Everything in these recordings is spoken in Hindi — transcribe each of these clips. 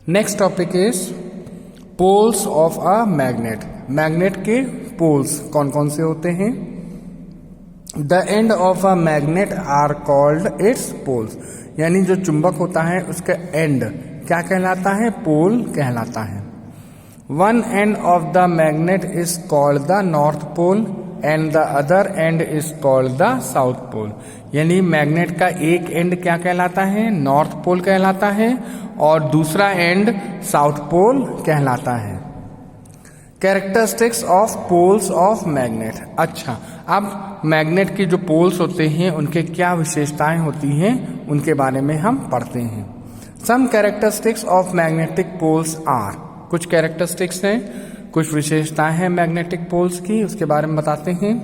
Next topic is poles of a magnet. Magnet के पोल्स कौन कौन से होते हैं? The end of a magnet are called its poles. यानी जो चुंबक होता है उसका एंड क्या कहलाता है? पोल कहलाता है। One end of the magnet is called the north pole and the other end is called the south pole. यानी मैग्नेट का एक एंड क्या कहलाता है? नॉर्थ पोल कहलाता है और दूसरा एंड साउथ पोल कहलाता है। Characteristics of poles of magnet. अच्छा, अब मैग्नेट के जो पोल्स होते हैं उनके क्या विशेषताएं होती हैं उनके बारे में हम पढ़ते हैं। Some characteristics of magnetic poles are. कुछ कैरेक्टरिस्टिक्स हैं, कुछ विशेषताएं हैं मैग्नेटिक पोल्स की, उसके बारे में बताते हैं।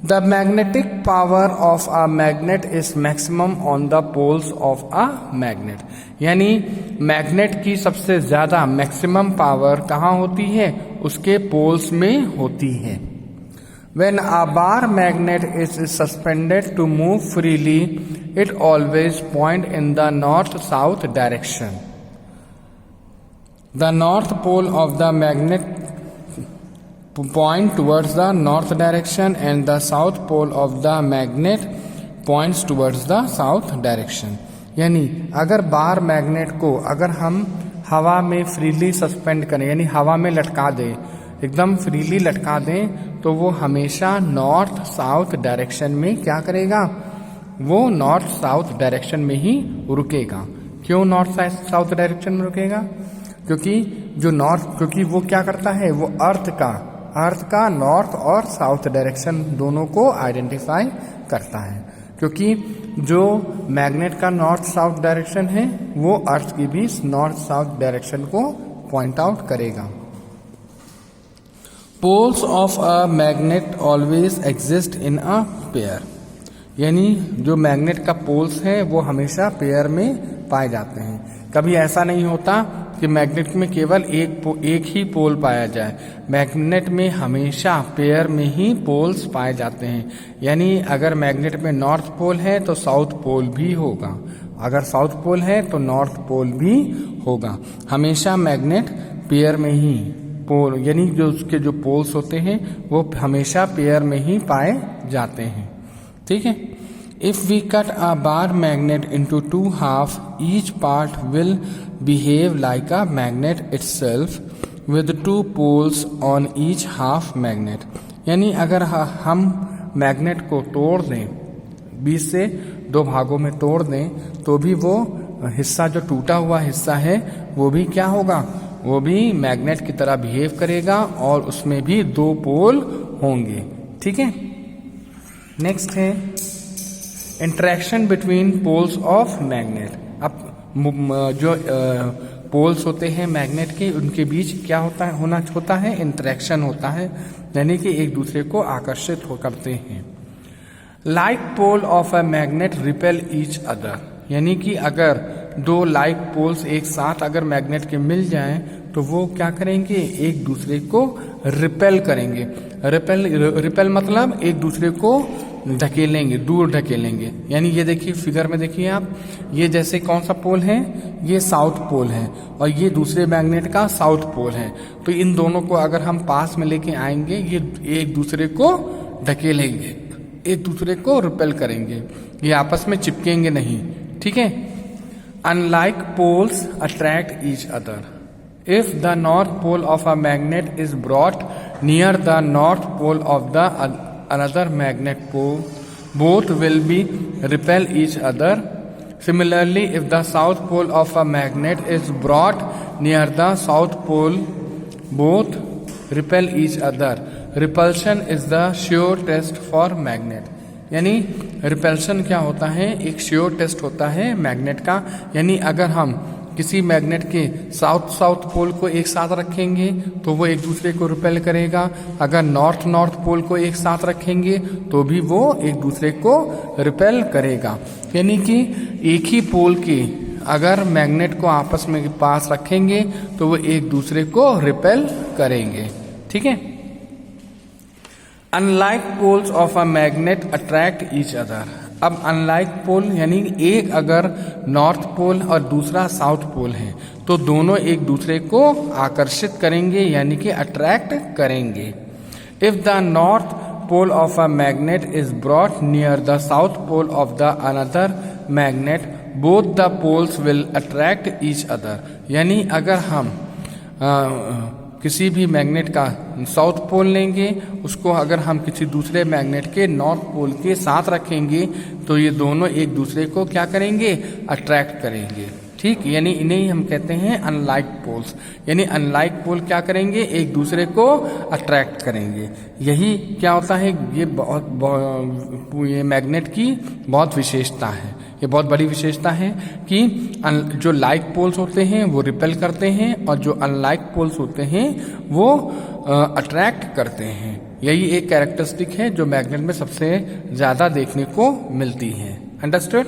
The magnetic power of a magnet is maximum on the poles of a magnet. यानी मैग्नेट की सबसे ज्यादा मैक्सिमम पावर कहाँ होती है? उसके पोल्स में होती है। When a bar magnet is suspended to move freely, it always points in the north-south direction. The north pole of the magnet point towards the north direction and the south pole of the magnet points towards the south direction. यानी अगर बार मैग्नेट को अगर हम हवा में फ्रीली सस्पेंड करें, यानी हवा में लटका दें, एकदम फ्रीली लटका दें, तो वो हमेशा नॉर्थ साउथ डायरेक्शन में क्या करेगा? वो नॉर्थ साउथ डायरेक्शन में ही रुकेगा। क्यों नॉर्थ साउथ डायरेक्शन में रुकेगा? क्योंकि वो क्या करता है? वो अर्थ का नॉर्थ और साउथ डायरेक्शन दोनों को आइडेंटिफाई करता है। क्योंकि जो मैग्नेट का नॉर्थ साउथ डायरेक्शन है वो अर्थ की भी नॉर्थ साउथ डायरेक्शन को पॉइंट आउट करेगा। Poles of a magnet always exist in a pair. यानी जो मैग्नेट का पोल्स है वो हमेशा पेयर में पाए जाते हैं। कभी ऐसा नहीं होता कि मैग्नेट में केवल एक ही पोल पाया जाए। मैग्नेट में हमेशा पेयर में ही पोल्स पाए जाते हैं। यानी अगर मैग्नेट में नॉर्थ पोल है तो साउथ पोल भी होगा, अगर साउथ पोल है तो नॉर्थ पोल भी होगा। हमेशा मैग्नेट पेयर में ही पोल, यानी जो उसके जो पोल्स होते हैं वो हमेशा पेयर में ही पाए जाते हैं। ठीक है। If we cut a bar magnet into two half, each part will behave like a magnet itself with two poles on each half magnet. यानी अगर हम मैग्नेट को तोड़ दें, 20 से 2 भागों में तोड़ दें, तो भी वो हिस्सा जो टूटा हुआ हिस्सा है वो भी क्या होगा? वो भी मैग्नेट की तरह बिहेव करेगा और उसमें भी 2 पोल होंगे। ठीक है। नेक्स्ट है interaction between poles of magnet. अब जो पोल्स होते हैं मैग्नेट के, उनके बीच क्या होता है इंटरेक्शन होता है, यानी कि एक दूसरे को आकर्षित करते हैं। Like pole of a magnet repel each other. यानी कि अगर 2 लाइक पोल्स एक साथ अगर मैग्नेट के मिल जाएं तो वो क्या करेंगे? एक दूसरे को रिपेल करेंगे। रिपेल मतलब एक दूसरे को ढकेलेंगे, दूर ढकेलेंगे। यानी ये देखिए फिगर में देखिए आप, ये जैसे कौन सा पोल है? ये साउथ पोल है और ये दूसरे मैग्नेट का साउथ पोल है। तो इन दोनों को अगर हम पास में लेके आएंगे, ये एक दूसरे को ढकेलेंगे, एक दूसरे को रिपेल करेंगे, ये आपस में चिपकेंगे नहीं। ठीक है। Unlike poles attract each other. If the north pole of a magnet is brought near the north pole of the another magnet pole, both will be repel each other. Similarly, if the south pole of a magnet is brought near the south pole, both repel each other. Repulsion is the sure test for magnet. यानी रिपल्शन क्या होता है? एक श्योर टेस्ट होता है मैग्नेट का। यानी अगर हम किसी मैग्नेट के साउथ पोल को एक साथ रखेंगे तो वो एक दूसरे को रिपेल करेगा। अगर नॉर्थ पोल को एक साथ रखेंगे तो भी वो एक दूसरे को रिपेल करेगा। यानी कि एक ही पोल के अगर मैग्नेट को आपस में पास रखेंगे तो वो एक दूसरे को रिपेल करेंगे। ठीक है। Unlike poles of a magnet attract each other. अब अनलाइक पोल यानी एक अगर नॉर्थ पोल और दूसरा साउथ पोल है तो दोनों एक दूसरे को आकर्षित करेंगे यानी कि अट्रैक्ट करेंगे। If the north pole of a magnet is brought near the south pole of the another magnet both the poles will attract each other. यानी अगर हम किसी भी मैग्नेट का साउथ पोल लेंगे, उसको अगर हम किसी दूसरे मैग्नेट के नॉर्थ पोल के साथ रखेंगे तो ये दोनों एक दूसरे को क्या करेंगे, अट्रैक्ट करेंगे। ठीक, यानी इन्हें ही हम कहते हैं अनलाइक पोल्स। यानी अनलाइक पोल क्या करेंगे, एक दूसरे को अट्रैक्ट करेंगे। यही क्या होता है, ये मैग्नेट की बहुत विशेषता है, ये बहुत बड़ी विशेषता है कि जो लाइक पोल्स होते हैं वो रिपेल करते हैं और जो अनलाइक पोल्स होते हैं वो अट्रैक्ट करते हैं। यही एक कैरेक्टरिस्टिक है जो मैग्नेट में सबसे ज़्यादा देखने को मिलती है। अंडरस्टूड?